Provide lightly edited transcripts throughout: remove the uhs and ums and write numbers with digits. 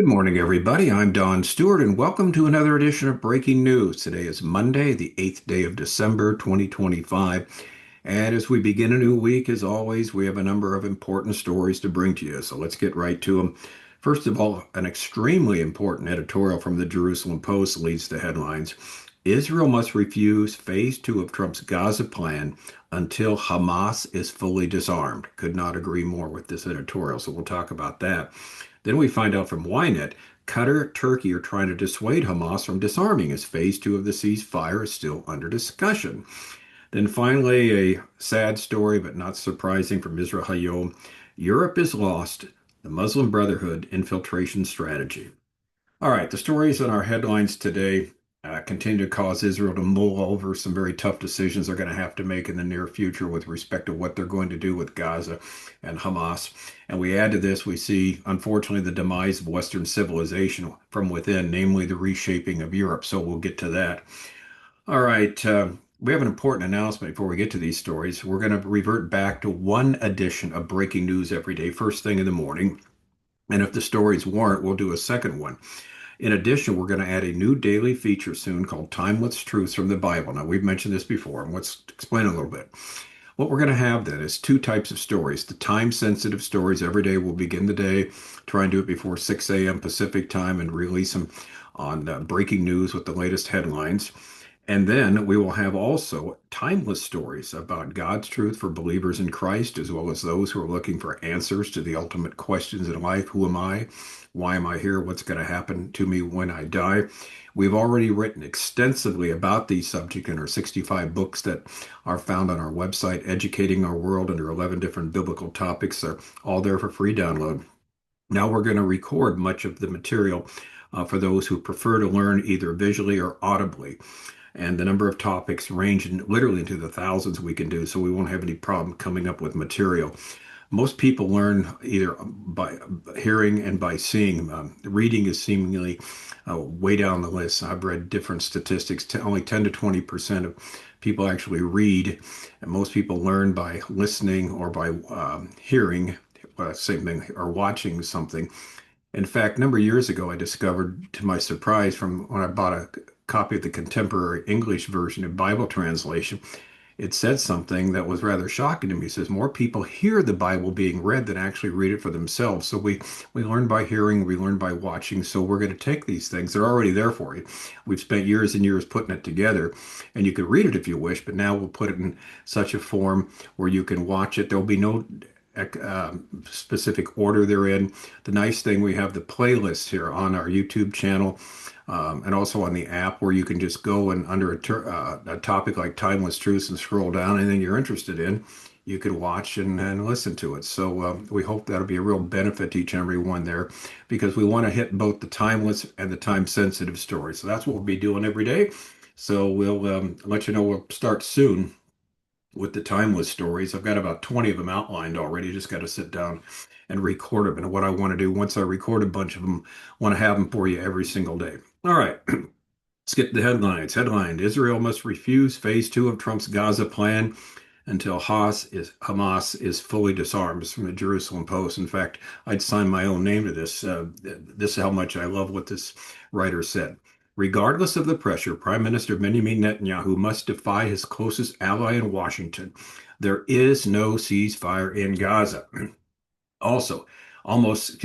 Good morning, everybody. I'm Don Stewart, and welcome to another edition of Breaking News. Today is Monday, the 8th day of December, 2025. And as we begin a new week, as always, we have a number of important stories to bring to you. So let's get right to them. First of all, an extremely important editorial from the Jerusalem Post leads the headlines. Israel must refuse phase two of Trump's Gaza plan until Hamas is fully disarmed. Could not agree more with this editorial, so we'll talk about that. Then we find out from YNET, Qatar, Turkey are trying to dissuade Hamas from disarming as phase two of the ceasefire is still under discussion. Then finally, a sad story, but not surprising from Israel HaYom. Europe is lost. The Muslim Brotherhood infiltration strategy. All right, the stories in our headlines today continue to cause Israel to mull over some very tough decisions they're going to have to make in the near future with respect to what they're going to do with Gaza and Hamas. And we add to this, we see, unfortunately, the demise of Western civilization from within, namely the reshaping of Europe. So we'll get to that. All right. We have an important announcement before we get to these stories. We're going to revert back to one edition of breaking news every day, first thing in the morning. And if the stories warrant, we'll do a second one. In addition, we're going to add a new daily feature soon called Timeless Truths from the Bible. Now, we've mentioned this before, and let's explain a little bit. What we're going to have then is two types of stories. The time-sensitive stories every day. We'll begin the day, try and do it before 6 a.m. Pacific time and release them on breaking news with the latest headlines. And then we will have also timeless stories about God's truth for believers in Christ, as well as those who are looking for answers to the ultimate questions in life. Who am I? Why am I here? What's going to happen to me when I die? We've already written extensively about these subjects in our 65 books that are found on our website, Educating Our World, under 11 different biblical topics. They're all there for free download. Now we're going to record much of the material for those who prefer to learn either visually or audibly. And the number of topics range literally into the thousands we can do, so we won't have any problem coming up with material. Most people learn either by hearing and by seeing. Reading is seemingly way down the list. I've read different statistics. Only 10 to 20% of people actually read, and most people learn by listening or by hearing, same thing, or watching something. In fact, a number of years ago, I discovered, to my surprise, from when I bought a copy of the contemporary English version of Bible translation, it said something that was rather shocking to me. It says more people hear the Bible being read than actually read it for themselves. So we learn by hearing, we learn by watching. So we're going to take these things. They're already there for you. We've spent years and years putting it together, and you can read it if you wish, but now we'll put it in such a form where you can watch it. There'll be no specific order they're in. The nice thing, we have the playlists here on our YouTube channel, and also on the app, where you can just go and under a topic like Timeless Truths and scroll down anything you're interested in, you can watch and listen to it. So we hope that'll be a real benefit to each and every one there, because we want to hit both the timeless and the time sensitive stories. So that's what we'll be doing every day. So we'll let you know we'll start soon with the timeless stories. I've got about 20 of them outlined already. Just got to sit down and record them. And what I want to do once I record a bunch of them, I want to have them for you every single day. All right, let's get the headlines. Headline: Israel must refuse phase two of Trump's Gaza plan until Hamas is fully disarmed. It's from the Jerusalem Post. In fact, I'd sign my own name to this. This is how much I love what this writer said. Regardless of the pressure, Prime Minister Benjamin Netanyahu must defy his closest ally in Washington. There is no ceasefire in Gaza. Also, almost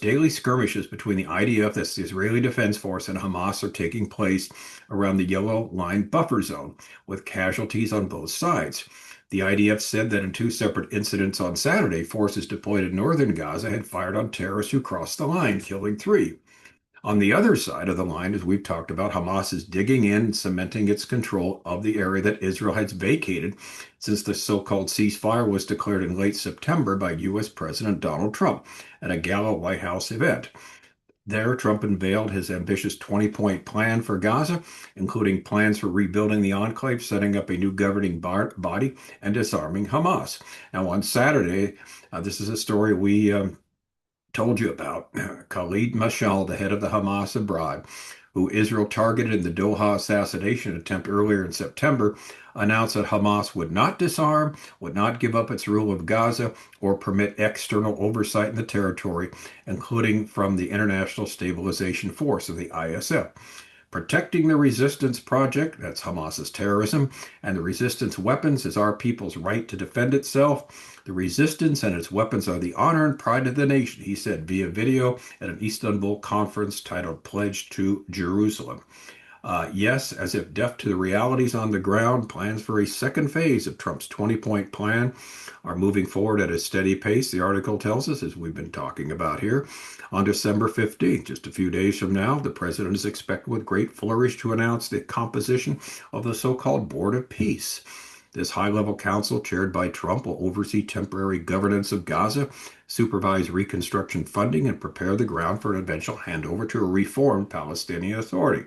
daily skirmishes between the IDF, that's the Israeli Defense Force, and Hamas are taking place around the yellow line buffer zone, with casualties on both sides. The IDF said that in two separate incidents on Saturday, forces deployed in northern Gaza had fired on terrorists who crossed the line, killing three. On the other side of the line, as we've talked about, Hamas is digging in and cementing its control of the area that Israel has vacated since the so-called ceasefire was declared in late September by U.S. President Donald Trump at a gala White House event. There, Trump unveiled his ambitious 20-point plan for Gaza, including plans for rebuilding the enclave, setting up a new governing body, and disarming Hamas. Now, on Saturday, this is a story we told you about. Khalid Mashal, the head of the Hamas abroad, who Israel targeted in the Doha assassination attempt earlier in September, announced that Hamas would not disarm, would not give up its rule of Gaza, or permit external oversight in the territory, including from the International Stabilization Force, or the ISF. Protecting the resistance project, that's Hamas's terrorism, and the resistance weapons is our people's right to defend itself. The resistance and its weapons are the honor and pride of the nation, he said via video at an Istanbul conference titled Pledge to Jerusalem. Yes, as if deaf to the realities on the ground, plans for a second phase of Trump's 20-point plan are moving forward at a steady pace, the article tells us, as we've been talking about here. On December 15th, just a few days from now, the president is expected with great flourish to announce the composition of the so-called Board of Peace. This high-level council, chaired by Trump, will oversee temporary governance of Gaza, supervise reconstruction funding, and prepare the ground for an eventual handover to a reformed Palestinian Authority.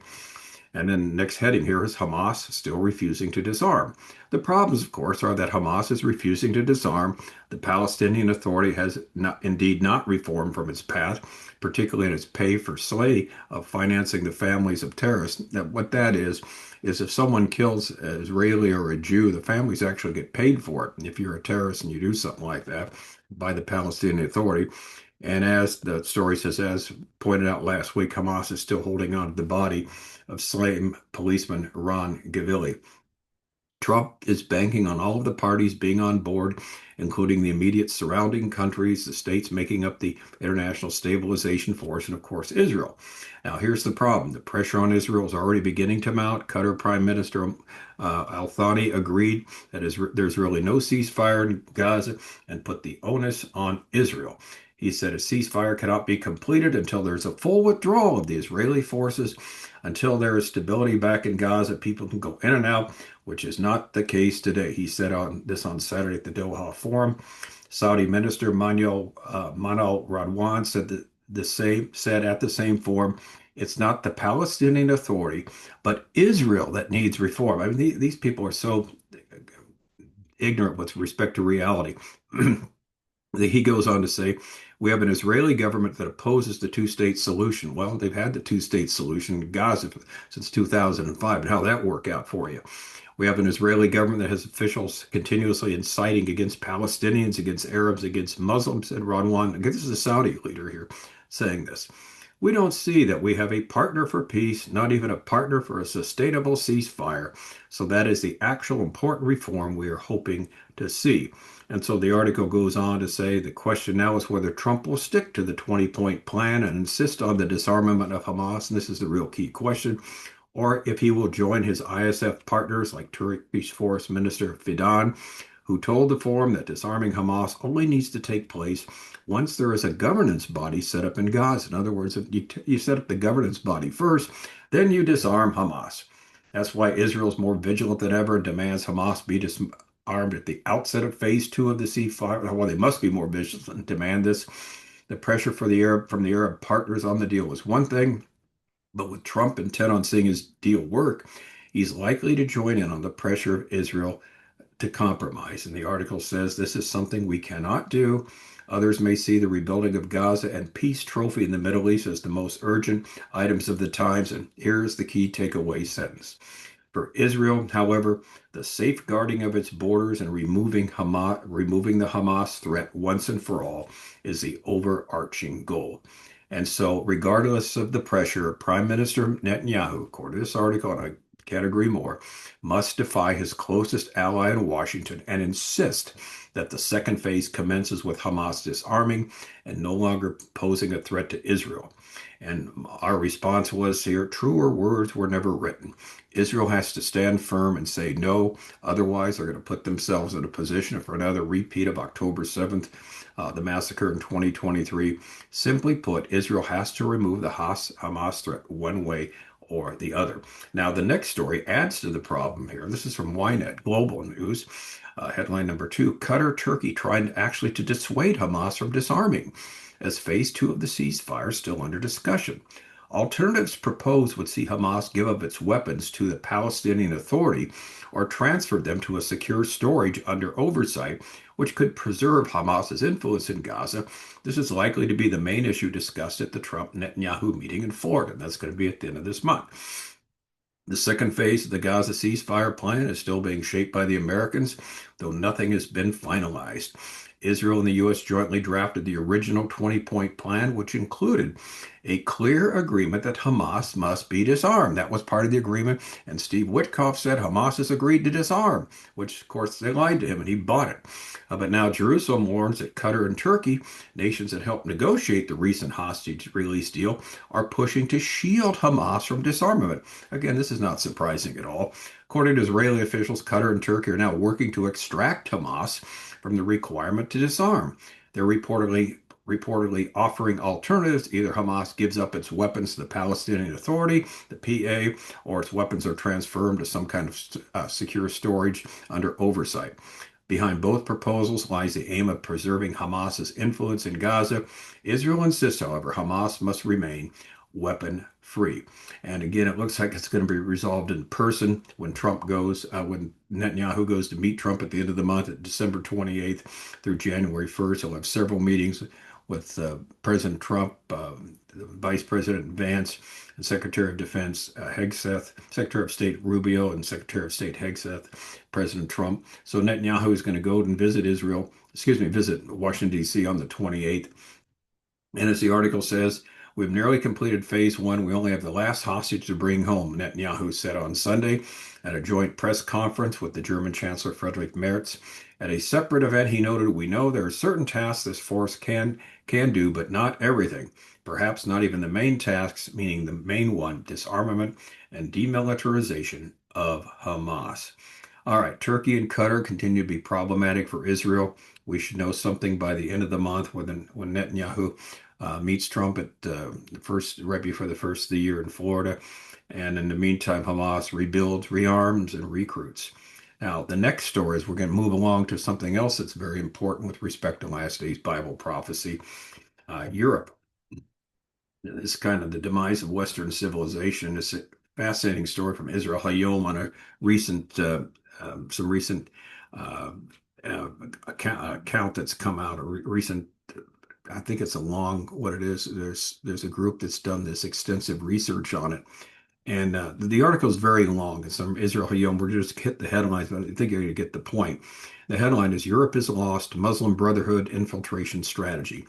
And then next heading here is Hamas still refusing to disarm. The problems, of course, are that Hamas is refusing to disarm. The Palestinian Authority has indeed not reformed from its path, particularly in its pay for slay of financing the families of terrorists. Now, what that is if someone kills an Israeli or a Jew, the families actually get paid for it. If you're a terrorist and you do something like that by the Palestinian Authority. And as the story says, as pointed out last week, Hamas is still holding on to the body of slain policeman Ron Gavili. Trump is banking on all of the parties being on board, including the immediate surrounding countries, the states making up the International Stabilization Force, and of course, Israel. Now, here's the problem. The pressure on Israel is already beginning to mount. Qatar Prime Minister Al-Thani agreed that there's really no ceasefire in Gaza and put the onus on Israel. He said a ceasefire cannot be completed until there's a full withdrawal of the Israeli forces, until there is stability back in Gaza. People can go in and out, which is not the case today. He said on Saturday at the Doha Forum. Saudi Minister Manal Radwan said at the same forum, it's not the Palestinian Authority, but Israel that needs reform. I mean, these people are so ignorant with respect to reality. He goes on to say, we have an Israeli government that opposes the two-state solution. Well, they've had the two-state solution in Gaza since 2005. And how'd that work out for you? We have an Israeli government that has officials continuously inciting against Palestinians, against Arabs, against Muslims, and Radwan. This is a Saudi leader here saying this. We don't see that we have a partner for peace, not even a partner for a sustainable ceasefire. So that is the actual important reform we are hoping to see. And so the article goes on to say the question now is whether Trump will stick to the 20-point plan and insist on the disarmament of Hamas, and this is the real key question, or if he will join his ISF partners like Turkish Foreign Minister Fidan, who told the forum that disarming Hamas only needs to take place once there is a governance body set up in Gaza. In other words, if you set up the governance body first, then you disarm Hamas. That's why Israel's more vigilant than ever and demands Hamas be disarmed at the outset of phase 2 of the ceasefire. Well, they must be more vigilant and demand this. The pressure from the Arab partners on the deal was one thing, but with Trump intent on seeing his deal work, he's likely to join in on the pressure of Israel to compromise. And the article says this is something we cannot do. Others may see the rebuilding of Gaza and peace trophy in the Middle East as the most urgent items of the times. And here's the key takeaway sentence. For Israel, however, the safeguarding of its borders and removing the Hamas threat once and for all is the overarching goal. And so, regardless of the pressure, Prime Minister Netanyahu, according to this article, and I can't agree more, must defy his closest ally in Washington and insist that the second phase commences with Hamas disarming and no longer posing a threat to Israel. And our response was here, truer words were never written. Israel has to stand firm and say no. Otherwise, they're going to put themselves in a position for another repeat of October 7th, the massacre in 2023. Simply put, Israel has to remove the Hamas threat one way or the other. Now, the next story adds to the problem here. This is from YNET Global News. Headline number 2, Qatar, Turkey trying actually to dissuade Hamas from disarming as phase 2 of the ceasefire still under discussion. Alternatives proposed would see Hamas give up its weapons to the Palestinian Authority or transfer them to a secure storage under oversight, which could preserve Hamas's influence in Gaza. This is likely to be the main issue discussed at the Trump-Netanyahu meeting in Florida. That's going to be at the end of this month. The second phase of the Gaza ceasefire plan is still being shaped by the Americans, though nothing has been finalized. Israel and the U.S. jointly drafted the original 20-point plan, which included a clear agreement that Hamas must be disarmed. That was part of the agreement, and Steve Witkoff said Hamas has agreed to disarm, which, of course, they lied to him, and he bought it. But now Jerusalem warns that Qatar and Turkey, nations that helped negotiate the recent hostage release deal, are pushing to shield Hamas from disarmament. Again, this is not surprising at all. According to Israeli officials, Qatar and Turkey are now working to extract Hamas from the requirement to disarm. They're reportedly offering alternatives. Either Hamas gives up its weapons to the Palestinian Authority, the PA, or its weapons are transferred to some kind of secure storage under oversight. Behind both proposals lies the aim of preserving Hamas's influence in Gaza. Israel insists, however, Hamas must remain weapon free. And again, it looks like it's going to be resolved in person when when Netanyahu goes to meet Trump at the end of the month, at December 28th through January 1st. He'll have several meetings with President Trump, Vice President Vance, and Secretary of Defense Hegseth, Secretary of State Rubio, and Secretary of State Hegseth, President Trump. So Netanyahu is going to go and visit Washington, D.C. on the 28th. And as the article says, we've nearly completed phase one. We only have the last hostage to bring home, Netanyahu said on Sunday at a joint press conference with the German Chancellor Friedrich Merz. At a separate event, he noted, we know there are certain tasks this force can do, but not everything. Perhaps not even the main tasks, meaning the main one, disarmament and demilitarization of Hamas. All right, Turkey and Qatar continue to be problematic for Israel. We should know something by the end of the month when Netanyahu meets Trump at right before the first of the year in Florida. And in the meantime, Hamas rebuilds, rearms, and recruits. Now, the next story is we're going to move along to something else that's very important with respect to last day's Bible prophecy. Europe. This is kind of the demise of Western civilization. It's a fascinating story from Israel HaYom on a some recent account that's come out, I think it's what it is. There's a group that's done this extensive research on it. And the article is very long. It's from Israel HaYom. We're just hit the headlines, but I think you're going to get the point. The headline is Europe is lost, Muslim Brotherhood infiltration strategy.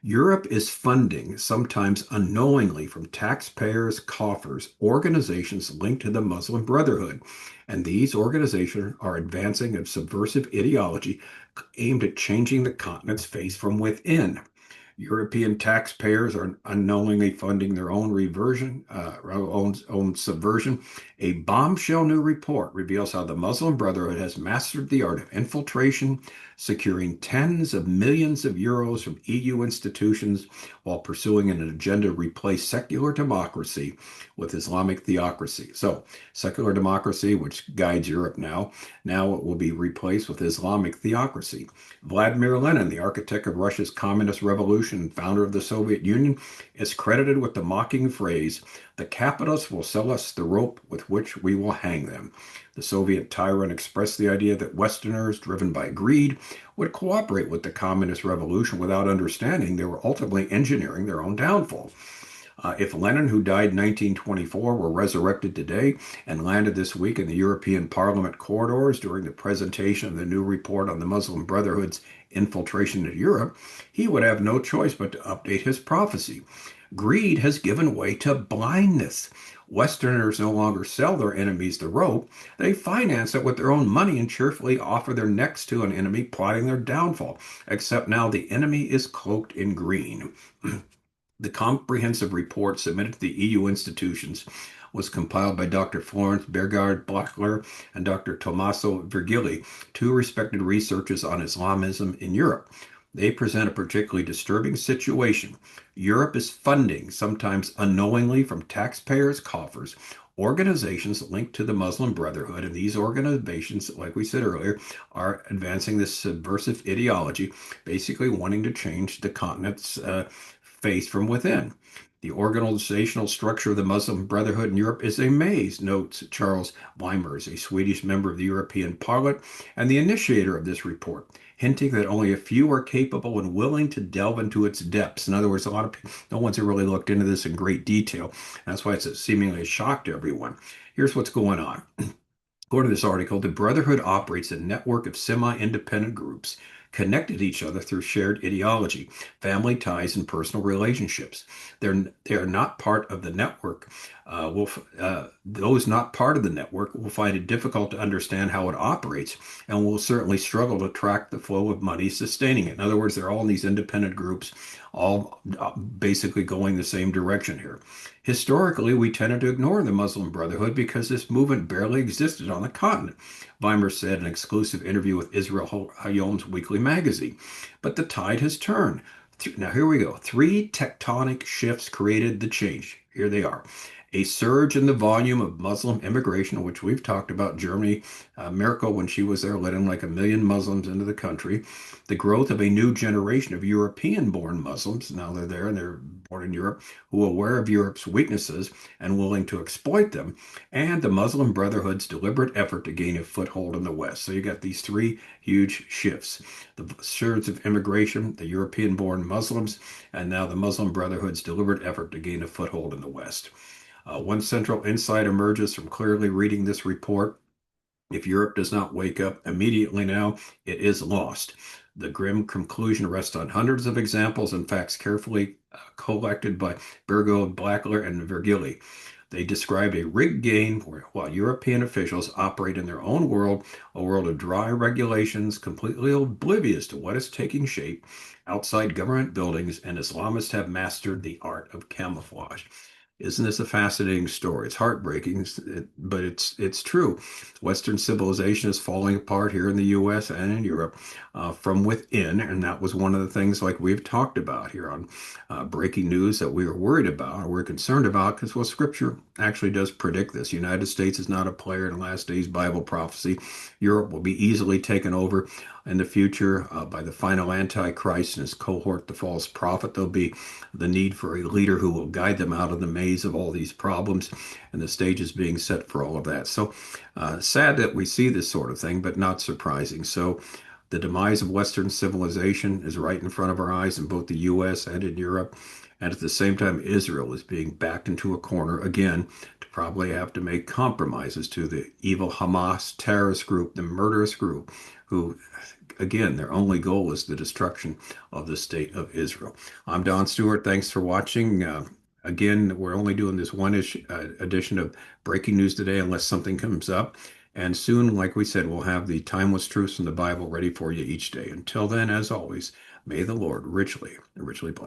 Europe is funding, sometimes unknowingly from taxpayers' coffers, organizations linked to the Muslim Brotherhood. And these organizations are advancing a subversive ideology aimed at changing the continent's face from within. European taxpayers are unknowingly funding their own own subversion. A bombshell new report reveals how the Muslim Brotherhood has mastered the art of infiltration, securing tens of millions of euros from EU institutions while pursuing an agenda to replace secular democracy with Islamic theocracy. So, secular democracy, which guides Europe now it will be replaced with Islamic theocracy. Vladimir Lenin, the architect of Russia's communist revolution and founder of the Soviet Union, is credited with the mocking phrase, "The capitalists will sell us the rope with which we will hang them." The Soviet tyrant expressed the idea that Westerners, driven by greed, would cooperate with the communist revolution without understanding they were ultimately engineering their own downfall. If Lenin, who died in 1924, were resurrected today and landed this week in the European Parliament corridors during the presentation of the new report on the Muslim Brotherhood's infiltration into Europe, he would have no choice but to update his prophecy. Greed has given way to blindness. Westerners no longer sell their enemies the rope. They finance it with their own money and cheerfully offer their necks to an enemy plotting their downfall. Except now the enemy is cloaked in green. The comprehensive report submitted to the EU institutions was compiled by Dr. Florence Bergard-Blachler and Dr. Tommaso Virgili, two respected researchers on Islamism in Europe. They present a particularly disturbing situation. Europe is funding, sometimes unknowingly from taxpayers' coffers, organizations linked to the Muslim Brotherhood, and these organizations, like we said earlier, are advancing this subversive ideology, basically wanting to change the continent's face from within. The organizational structure of the Muslim Brotherhood in Europe is a maze, notes Charles Weimers, a Swedish member of the European Parliament and the initiator of this report. hinting that only a few are capable and willing to delve into its depths. In other words, a lot of people, no one's really looked into this in great detail. That's why it's seemingly a shock to everyone. Here's what's going on. According to this article, the Brotherhood operates a network of semi-independent groups connected to each other through shared ideology, family ties, and personal relationships. They are not part of the network. Those not part of the network will find it difficult to understand how it operates and will certainly struggle to track the flow of money sustaining it. In other words, they're all in these independent groups, all basically going the same direction here. Historically, we tended to ignore the Muslim Brotherhood because this movement barely existed on the continent, Weimer said in an exclusive interview with Israel HaYom's weekly magazine. But the tide has turned. Now, here we go. Three tectonic shifts created the change. Here they are. A surge in the volume of Muslim immigration, which we've talked about. Germany, Merkel, when she was there, let in like 1 million Muslims into the country. The growth of a new generation of European-born Muslims, now they're there and they're born in Europe, who are aware of Europe's weaknesses and willing to exploit them, and the Muslim Brotherhood's deliberate effort to gain a foothold in the West. So you got these three huge shifts. The surge of immigration, the European-born Muslims, and now the Muslim Brotherhood's deliberate effort to gain a foothold in the West. One central insight emerges from clearly reading this report. If Europe does not wake up immediately now, it is lost. The grim conclusion rests on hundreds of examples and facts carefully collected by Bergo, Blackler, and Virgili. They describe a rigged game while European officials operate in their own world, a world of dry regulations, completely oblivious to what is taking shape outside government buildings, and Islamists have mastered the art of camouflage. Isn't this a fascinating story? It's heartbreaking, but it's true. Western civilization is falling apart here in the U.S. and in Europe from within, and that was one of the things like we've talked about here on breaking news that we were worried about or we're concerned about because, well, Scripture actually does predict this. The United States is not a player in last days Bible prophecy. Europe will be easily taken over in the future by the final Antichrist and his cohort, the false prophet. There'll be the need for a leader who will guide them out of the maze of all these problems, and the stage is being set for all of that. So sad that we see this sort of thing, but not surprising. So the demise of Western civilization is right in front of our eyes in both the U.S. and in Europe. And at the same time, Israel is being backed into a corner again to probably have to make compromises to the evil Hamas terrorist group, the murderous group, who, again, their only goal is the destruction of the state of Israel. I'm Don Stewart. Thanks for watching. Again, we're only doing this one edition of Breaking News today unless something comes up. And soon, like we said, we'll have the timeless truths from the Bible ready for you each day. Until then, as always, may the Lord richly, richly bless.